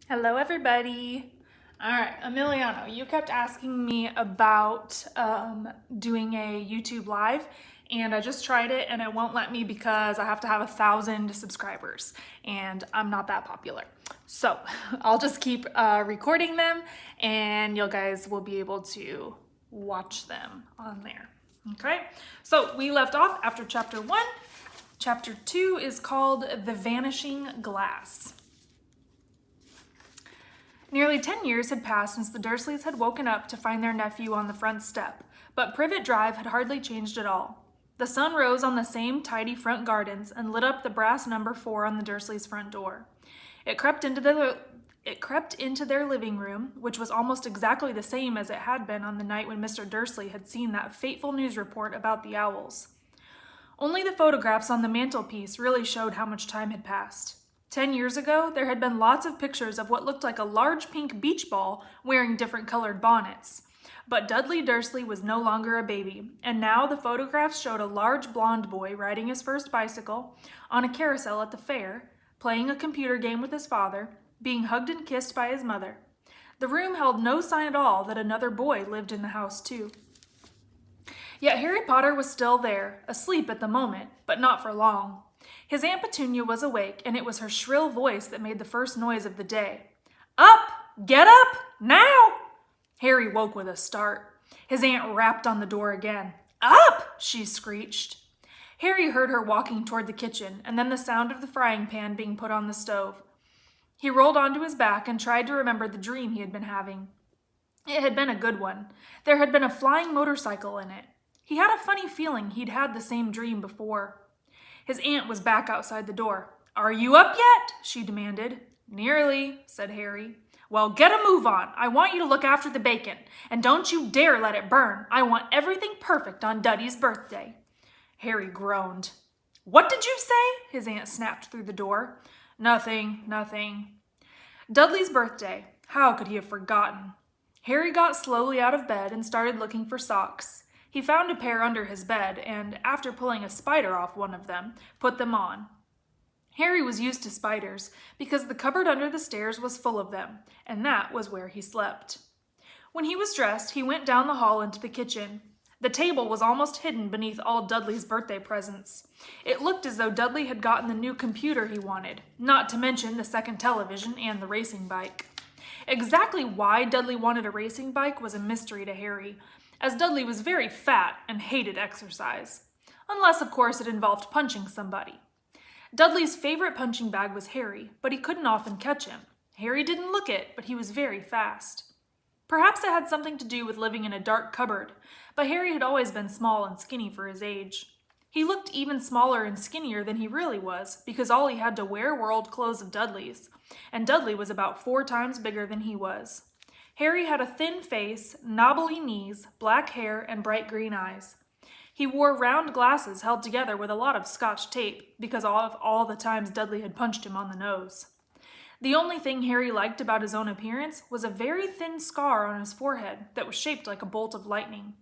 Hello, everybody. All right, Emiliano, you kept asking me about doing a YouTube live, and I just tried it, and it won't let me because I have to have 1,000 subscribers, and I'm not that popular. So I'll just keep recording them, and you guys will be able to watch them on there. Okay, so we left off after chapter 1. Chapter 2 is called The Vanishing Glass. Nearly 10 years had passed since the Dursleys had woken up to find their nephew on the front step, but Privet Drive had hardly changed at all. The sun rose on the same tidy front gardens and lit up the brass number 4 on the Dursleys' front door. It crept into their living room, which was almost exactly the same as it had been on the night when Mr. Dursley had seen that fateful news report about the owls. Only the photographs on the mantelpiece really showed how much time had passed. 10 years ago, there had been lots of pictures of what looked like a large pink beach ball wearing different colored bonnets. But Dudley Dursley was no longer a baby, and now the photographs showed a large blonde boy riding his first bicycle, on a carousel at the fair, playing a computer game with his father, being hugged and kissed by his mother. The room held no sign at all that another boy lived in the house too. Yet Harry Potter was still there, asleep at the moment, but not for long. His Aunt Petunia was awake, and it was her shrill voice that made the first noise of the day. Up! Get up! Now! Harry woke with a start. His aunt rapped on the door again. Up! She screeched. Harry heard her walking toward the kitchen, and then the sound of the frying pan being put on the stove. He rolled onto his back and tried to remember the dream he had been having. It had been a good one. There had been a flying motorcycle in it. He had a funny feeling he'd had the same dream before. His aunt was back outside the door. Are you up yet? She demanded. Nearly, said Harry. Well, get a move on. I want you to look after the bacon. And don't you dare let it burn. I want everything perfect on Duddy's birthday. Harry groaned. What did you say? His aunt snapped through the door. Nothing. Dudley's birthday. How could he have forgotten? Harry got slowly out of bed and started looking for socks. He found a pair under his bed and, after pulling a spider off one of them, put them on. Harry was used to spiders because the cupboard under the stairs was full of them, and that was where he slept. When he was dressed, he went down the hall into the kitchen. The table was almost hidden beneath all Dudley's birthday presents. It looked as though Dudley had gotten the new computer he wanted, not to mention the second television and the racing bike. Exactly why Dudley wanted a racing bike was a mystery to Harry, as Dudley was very fat and hated exercise. Unless, of course, it involved punching somebody. Dudley's favorite punching bag was Harry, but he couldn't often catch him. Harry didn't look it, but he was very fast. Perhaps it had something to do with living in a dark cupboard, but Harry had always been small and skinny for his age. He looked even smaller and skinnier than he really was, because all he had to wear were old clothes of Dudley's, and Dudley was about 4 times bigger than he was. Harry had a thin face, knobbly knees, black hair, and bright green eyes. He wore round glasses held together with a lot of Scotch tape because of all the times Dudley had punched him on the nose. The only thing Harry liked about his own appearance was a very thin scar on his forehead that was shaped like a bolt of lightning.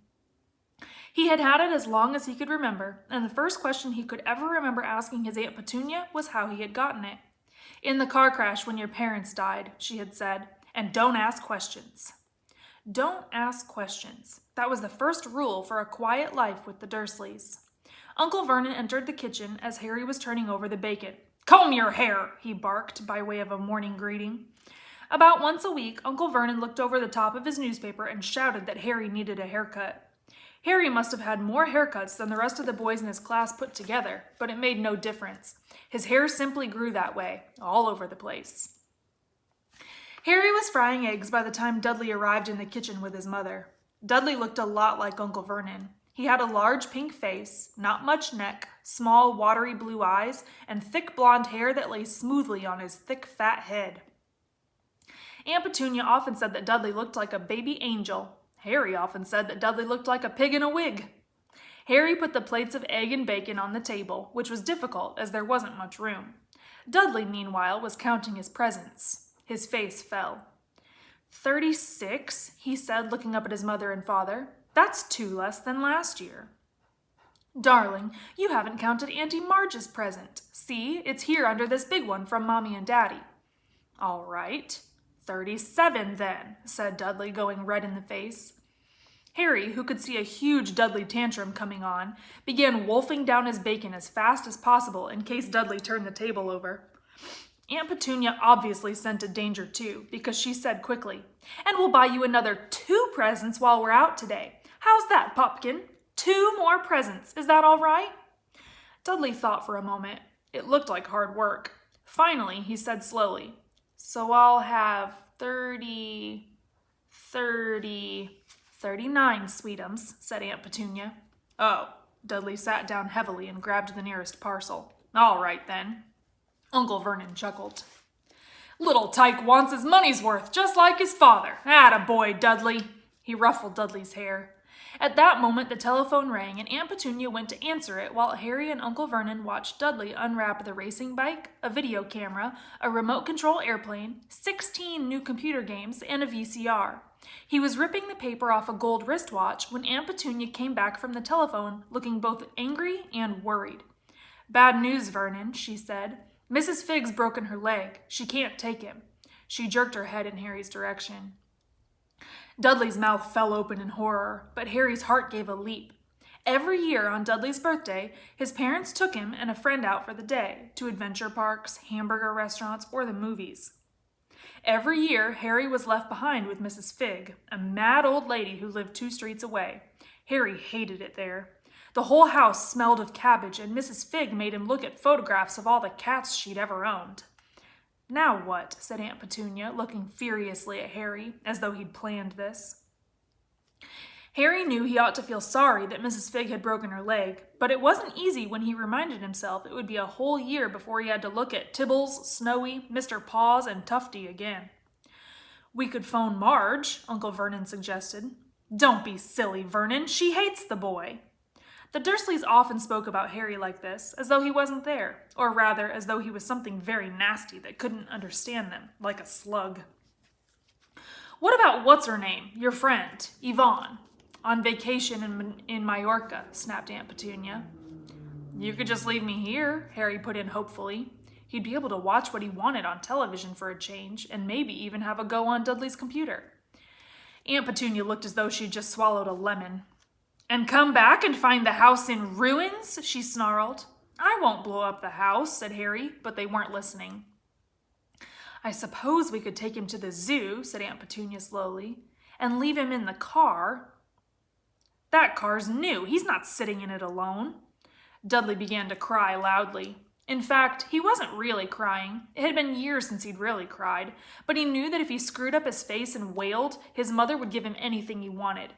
He had had it as long as he could remember, and the first question he could ever remember asking his Aunt Petunia was how he had gotten it. In the car crash when your parents died, she had said. And don't ask questions. Don't ask questions. That was the first rule for a quiet life with the Dursleys. Uncle Vernon entered the kitchen as Harry was turning over the bacon. Comb your hair, he barked by way of a morning greeting. About once a week, Uncle Vernon looked over the top of his newspaper and shouted that Harry needed a haircut. Harry must have had more haircuts than the rest of the boys in his class put together, but it made no difference. His hair simply grew that way, all over the place. Harry was frying eggs by the time Dudley arrived in the kitchen with his mother. Dudley looked a lot like Uncle Vernon. He had a large pink face, not much neck, small watery blue eyes, and thick blonde hair that lay smoothly on his thick fat head. Aunt Petunia often said that Dudley looked like a baby angel. Harry often said that Dudley looked like a pig in a wig. Harry put the plates of egg and bacon on the table, which was difficult as there wasn't much room. Dudley, meanwhile, was counting his presents. His face fell. 36, he said, looking up at his mother and father. That's 2 less than last year. Darling, you haven't counted Auntie Marge's present. See, it's here under this big one from Mommy and Daddy. All right. 37 then, said Dudley, going red in the face. Harry, who could see a huge Dudley tantrum coming on, began wolfing down his bacon as fast as possible in case Dudley turned the table over. Aunt Petunia obviously scented danger too, because she said quickly, "And we'll buy you another 2 presents while we're out today. How's that, Pumpkin? 2 more presents. Is that all right?" Dudley thought for a moment. It looked like hard work. Finally, he said slowly, "So I'll have 39 sweetums," said Aunt Petunia. "Oh." Dudley sat down heavily and grabbed the nearest parcel. "All right, then." Uncle Vernon chuckled. "Little Tyke wants his money's worth, just like his father. Attaboy, Dudley." He ruffled Dudley's hair. At that moment, the telephone rang, and Aunt Petunia went to answer it while Harry and Uncle Vernon watched Dudley unwrap the racing bike, a video camera, a remote control airplane, 16 new computer games, and a VCR. He was ripping the paper off a gold wristwatch when Aunt Petunia came back from the telephone, looking both angry and worried. "Bad news, Vernon," she said. "Mrs. Figg's broken her leg. She can't take him." She jerked her head in Harry's direction. Dudley's mouth fell open in horror, but Harry's heart gave a leap. Every year on Dudley's birthday, his parents took him and a friend out for the day, to adventure parks, hamburger restaurants, or the movies. Every year, Harry was left behind with Mrs. Figg, a mad old lady who lived 2 streets away. Harry hated it there. The whole house smelled of cabbage, and Mrs. Figg made him look at photographs of all the cats she'd ever owned. "Now what?" said Aunt Petunia, looking furiously at Harry, as though he'd planned this. Harry knew he ought to feel sorry that Mrs. Figg had broken her leg, but it wasn't easy when he reminded himself it would be a whole year before he had to look at Tibbles, Snowy, Mr. Paws, and Tufty again. "We could phone Marge," Uncle Vernon suggested. "Don't be silly, Vernon. She hates the boy." The Dursleys often spoke about Harry like this, as though he wasn't there, or rather, as though he was something very nasty that couldn't understand them, like a slug. "What about what's-her-name, your friend, Yvonne? On vacation in Majorca," snapped Aunt Petunia. "You could just leave me here," Harry put in hopefully. He'd be able to watch what he wanted on television for a change, and maybe even have a go on Dudley's computer. Aunt Petunia looked as though she'd just swallowed a lemon. "And come back and find the house in ruins?" she snarled. "I won't blow up the house," said Harry, but they weren't listening. "I suppose we could take him to the zoo," said Aunt Petunia slowly, "and leave him in the car." "That car's new. He's not sitting in it alone." Dudley began to cry loudly. In fact, he wasn't really crying. It had been years since he'd really cried, but he knew that if he screwed up his face and wailed, his mother would give him anything he wanted.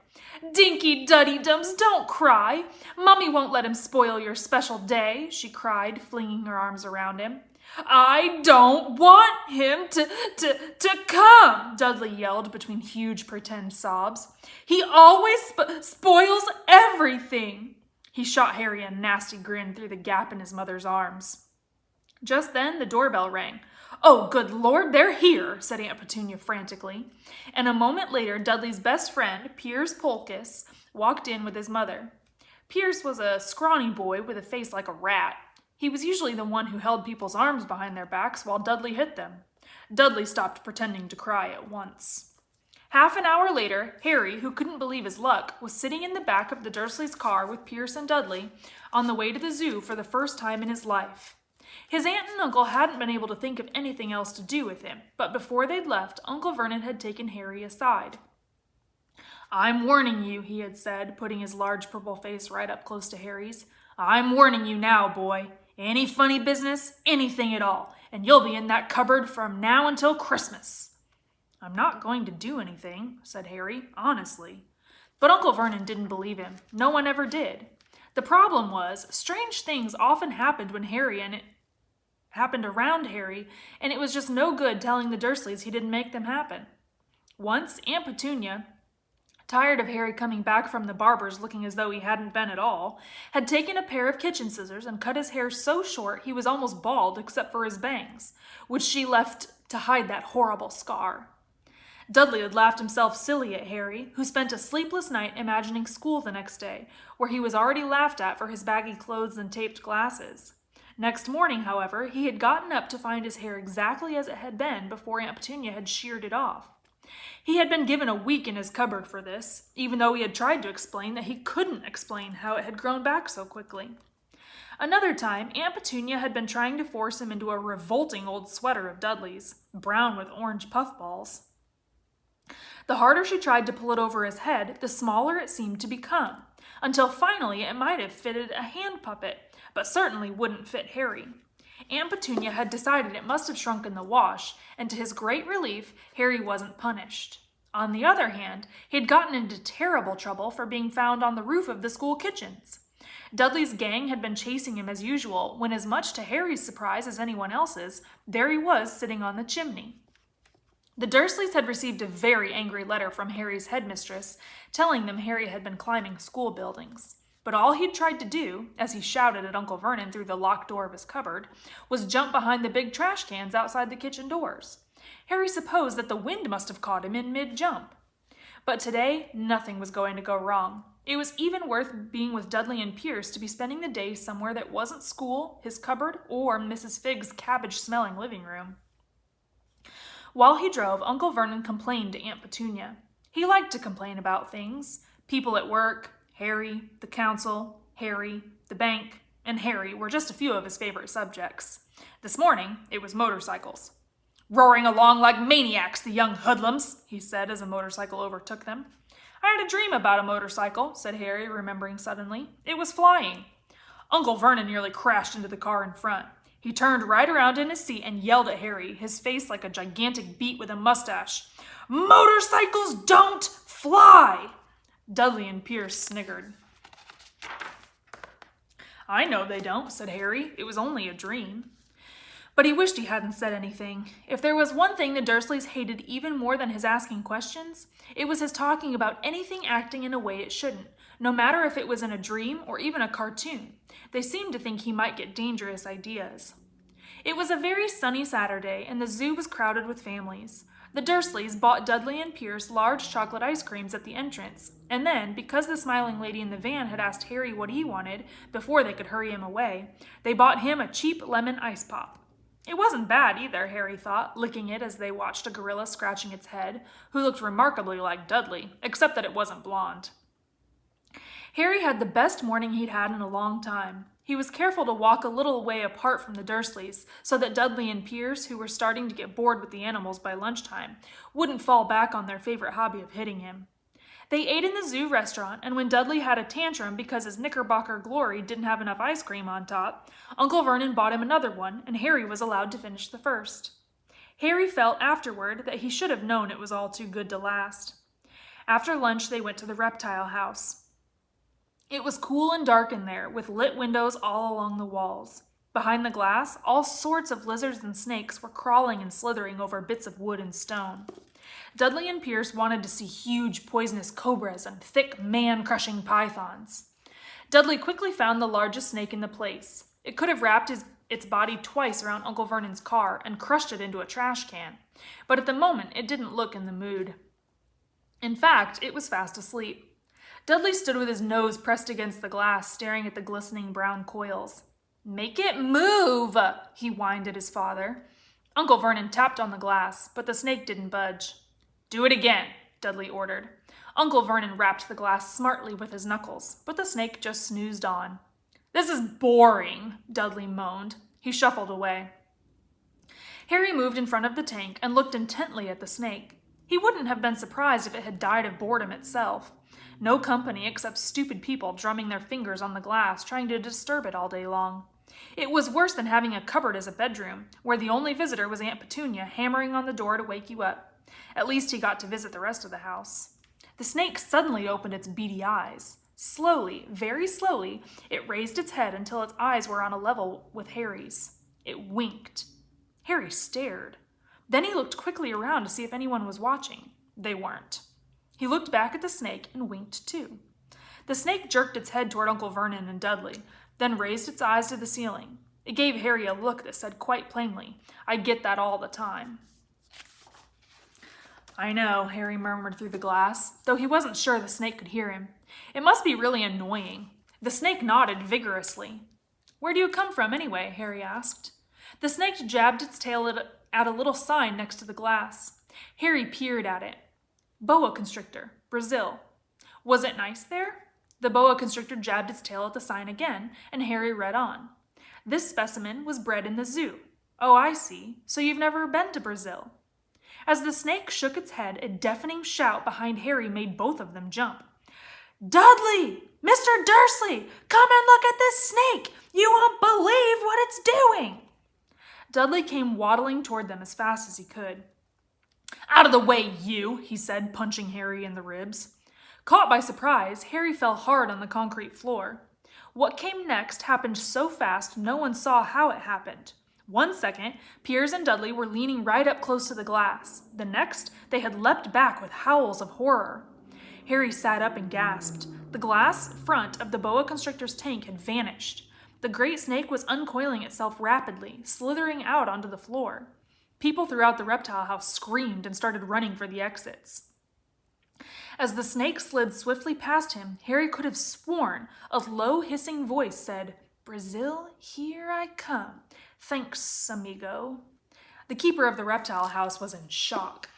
"Dinky Duddy-dums, don't cry! Mummy won't let him spoil your special day," she cried, flinging her arms around him. "I don't want him to come," Dudley yelled between huge pretend sobs. "He always spoils everything." He shot Harry a nasty grin through the gap in his mother's arms. Just then, the doorbell rang. "Oh, good Lord, they're here," said Aunt Petunia frantically. And a moment later, Dudley's best friend, Piers Polkiss, walked in with his mother. Piers was a scrawny boy with a face like a rat. He was usually the one who held people's arms behind their backs while Dudley hit them. Dudley stopped pretending to cry at once. Half an hour later, Harry, who couldn't believe his luck, was sitting in the back of the Dursleys' car with Piers and Dudley on the way to the zoo for the first time in his life. His aunt and uncle hadn't been able to think of anything else to do with him, but before they'd left, Uncle Vernon had taken Harry aside. "I'm warning you," he had said, putting his large purple face right up close to Harry's. "I'm warning you now, boy. Any funny business, anything at all, and you'll be in that cupboard from now until Christmas." "I'm not going to do anything," said Harry, honestly. But Uncle Vernon didn't believe him. No one ever did. The problem was, strange things often happened around Harry, and it was just no good telling the Dursleys he didn't make them happen. Once, Aunt Petunia, tired of Harry coming back from the barber's looking as though he hadn't been at all, had taken a pair of kitchen scissors and cut his hair so short he was almost bald except for his bangs, which she left to hide that horrible scar. Dudley had laughed himself silly at Harry, who spent a sleepless night imagining school the next day, where he was already laughed at for his baggy clothes and taped glasses. Next morning, however, he had gotten up to find his hair exactly as it had been before Aunt Petunia had sheared it off. He had been given a week in his cupboard for this, even though he had tried to explain that he couldn't explain how it had grown back so quickly. Another time, Aunt Petunia had been trying to force him into a revolting old sweater of Dudley's, brown with orange puffballs. The harder she tried to pull it over his head, the smaller it seemed to become, until finally it might have fitted a hand puppet, but certainly wouldn't fit Harry. Aunt Petunia had decided it must have shrunk in the wash, and to his great relief, Harry wasn't punished. On the other hand, he had gotten into terrible trouble for being found on the roof of the school kitchens. Dudley's gang had been chasing him as usual, when as much to Harry's surprise as anyone else's, there he was sitting on the chimney. The Dursleys had received a very angry letter from Harry's headmistress, telling them Harry had been climbing school buildings. But all he'd tried to do, as he shouted at Uncle Vernon through the locked door of his cupboard, was jump behind the big trash cans outside the kitchen doors. Harry supposed that the wind must have caught him in mid-jump. But today, nothing was going to go wrong. It was even worth being with Dudley and Pierce to be spending the day somewhere that wasn't school, his cupboard, or Mrs. Figg's cabbage-smelling living room. While he drove, Uncle Vernon complained to Aunt Petunia. He liked to complain about things. People at work, Harry, the council, Harry, the bank, and Harry were just a few of his favorite subjects. This morning, it was motorcycles. "Roaring along like maniacs, the young hoodlums," he said as a motorcycle overtook them. "I had a dream about a motorcycle," said Harry, remembering suddenly. "It was flying." Uncle Vernon nearly crashed into the car in front. He turned right around in his seat and yelled at Harry, his face like a gigantic beet with a mustache. "Motorcycles don't fly!" Dudley and Pierce sniggered. "I know they don't," said Harry. "It was only a dream." But he wished he hadn't said anything. If there was one thing the Dursleys hated even more than his asking questions, it was his talking about anything acting in a way it shouldn't, no matter if it was in a dream or even a cartoon. They seemed to think he might get dangerous ideas. It was a very sunny Saturday, and the zoo was crowded with families. The Dursleys bought Dudley and Pierce large chocolate ice creams at the entrance, and then, because the smiling lady in the van had asked Harry what he wanted before they could hurry him away, they bought him a cheap lemon ice pop. It wasn't bad either, Harry thought, licking it as they watched a gorilla scratching its head, who looked remarkably like Dudley, except that it wasn't blonde. Harry had the best morning he'd had in a long time. He was careful to walk a little way apart from the Dursleys, so that Dudley and Pierce, who were starting to get bored with the animals by lunchtime, wouldn't fall back on their favorite hobby of hitting him. They ate in the zoo restaurant, and when Dudley had a tantrum because his Knickerbocker Glory didn't have enough ice cream on top, Uncle Vernon bought him another one, and Harry was allowed to finish the first. Harry felt afterward that he should have known it was all too good to last. After lunch, they went to the reptile house. It was cool and dark in there, with lit windows all along the walls. Behind the glass, all sorts of lizards and snakes were crawling and slithering over bits of wood and stone. Dudley and Pierce wanted to see huge poisonous cobras and thick man-crushing pythons. Dudley quickly found the largest snake in the place. It could have wrapped its body twice around Uncle Vernon's car and crushed it into a trash can, but at the moment it didn't look in the mood. In fact, it was fast asleep. Dudley stood with his nose pressed against the glass, staring at the glistening brown coils. "Make it move," he whined at his father. Uncle Vernon tapped on the glass, but the snake didn't budge. "Do it again," Dudley ordered. Uncle Vernon rapped the glass smartly with his knuckles, but the snake just snoozed on. "This is boring," Dudley moaned. He shuffled away. Harry moved in front of the tank and looked intently at the snake. He wouldn't have been surprised if it had died of boredom itself. No company except stupid people drumming their fingers on the glass, trying to disturb it all day long. It was worse than having a cupboard as a bedroom, where the only visitor was Aunt Petunia hammering on the door to wake you up. At least he got to visit the rest of the house. The snake suddenly opened its beady eyes. Slowly, very slowly, it raised its head until its eyes were on a level with Harry's. It winked. Harry stared. Then he looked quickly around to see if anyone was watching. They weren't. He looked back at the snake and winked too. The snake jerked its head toward Uncle Vernon and Dudley, then raised its eyes to the ceiling. It gave Harry a look that said quite plainly, "I get that all the time." "I know," Harry murmured through the glass, though he wasn't sure the snake could hear him. It must be really annoying. The snake nodded vigorously. "Where do you come from, anyway?" Harry asked. The snake jabbed its tail at a little sign next to the glass. Harry peered at it. "Boa constrictor, Brazil." "Was it nice there?" The boa constrictor jabbed its tail at the sign again, and Harry read on. "This specimen was bred in the zoo." "Oh, I see. So you've never been to Brazil?" As the snake shook its head, a deafening shout behind Harry made both of them jump. "Dudley! Mr. Dursley! Come and look at this snake! You won't believe what it's doing!" Dudley came waddling toward them as fast as he could. "Out of the way, you!" he said, punching Harry in the ribs. Caught by surprise, Harry fell hard on the concrete floor. What came next happened so fast no one saw how it happened. 1 second, Piers and Dudley were leaning right up close to the glass. The next, they had leapt back with howls of horror. Harry sat up and gasped. The glass front of the boa constrictor's tank had vanished. The great snake was uncoiling itself rapidly, slithering out onto the floor. People throughout the reptile house screamed and started running for the exits. As the snake slid swiftly past him, Harry could have sworn a low hissing voice said, "Brazil, here I come. Thanks, amigo." The keeper of the reptile house was in shock.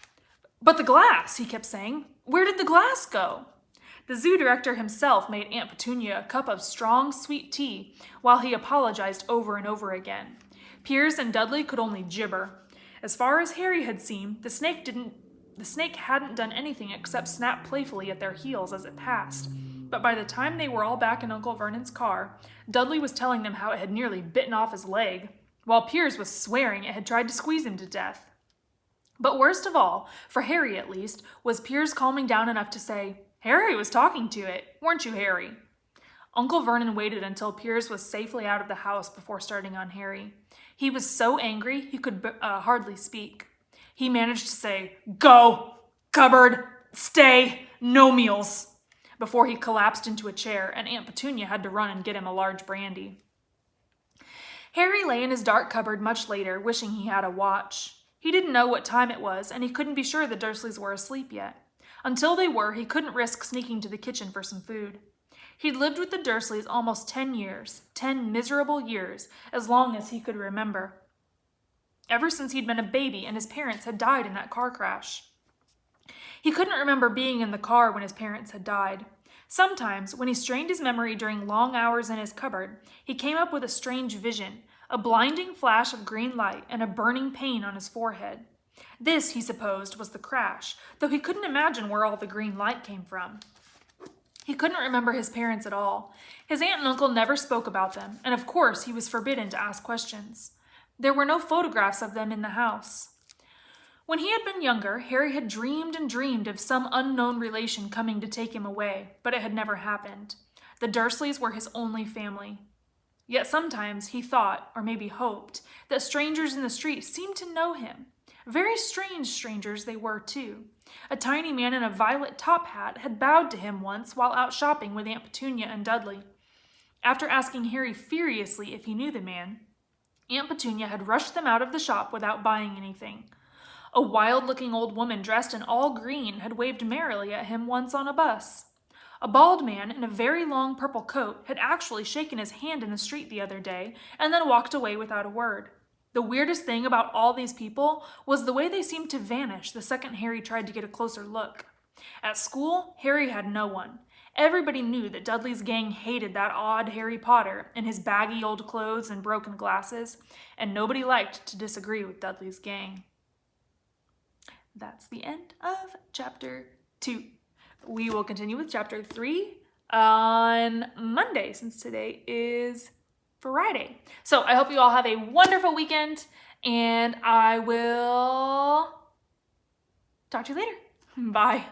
"But the glass," he kept saying. "Where did the glass go?" The zoo director himself made Aunt Petunia a cup of strong, sweet tea while he apologized over and over again. Piers and Dudley could only gibber. As far as Harry had seen, the snake hadn't done anything except snap playfully at their heels as it passed. But by the time they were all back in Uncle Vernon's car, Dudley was telling them how it had nearly bitten off his leg, while Piers was swearing it had tried to squeeze him to death. But worst of all, for Harry at least, was Piers calming down enough to say, "Harry was talking to it, weren't you, Harry?" Uncle Vernon waited until Piers was safely out of the house before starting on Harry. He was so angry he could hardly speak. He managed to say, "Go! Cupboard! Stay! No meals!" before he collapsed into a chair, and Aunt Petunia had to run and get him a large brandy. Harry lay in his dark cupboard much later, wishing he had a watch. He didn't know what time it was, and he couldn't be sure the Dursleys were asleep yet. Until they were, he couldn't risk sneaking to the kitchen for some food. He'd lived with the Dursleys almost 10 years, 10 miserable years, as long as he could remember. Ever since he'd been a baby and his parents had died in that car crash. He couldn't remember being in the car when his parents had died. Sometimes, when he strained his memory during long hours in his cupboard, he came up with a strange vision, a blinding flash of green light and a burning pain on his forehead. This, he supposed, was the crash, though he couldn't imagine where all the green light came from. He couldn't remember his parents at all. His aunt and uncle never spoke about them, and of course he was forbidden to ask questions. There were no photographs of them in the house. When he had been younger, Harry had dreamed and dreamed of some unknown relation coming to take him away, but it had never happened. The Dursleys were his only family. Yet sometimes he thought, or maybe hoped, that strangers in the street seemed to know him. Very strange strangers they were, too. A tiny man in a violet top hat had bowed to him once while out shopping with Aunt Petunia and Dudley. After asking Harry furiously if he knew the man, Aunt Petunia had rushed them out of the shop without buying anything. A wild-looking old woman dressed in all green had waved merrily at him once on a bus. A bald man in a very long purple coat had actually shaken his hand in the street the other day and then walked away without a word. The weirdest thing about all these people was the way they seemed to vanish the second Harry tried to get a closer look. At school, Harry had no one. Everybody knew that Dudley's gang hated that odd Harry Potter in his baggy old clothes and broken glasses, and nobody liked to disagree with Dudley's gang. That's the end of Chapter 2. We will continue with Chapter 3 on Monday, since today is Friday. So I hope you all have a wonderful weekend, and I will talk to you later. Bye.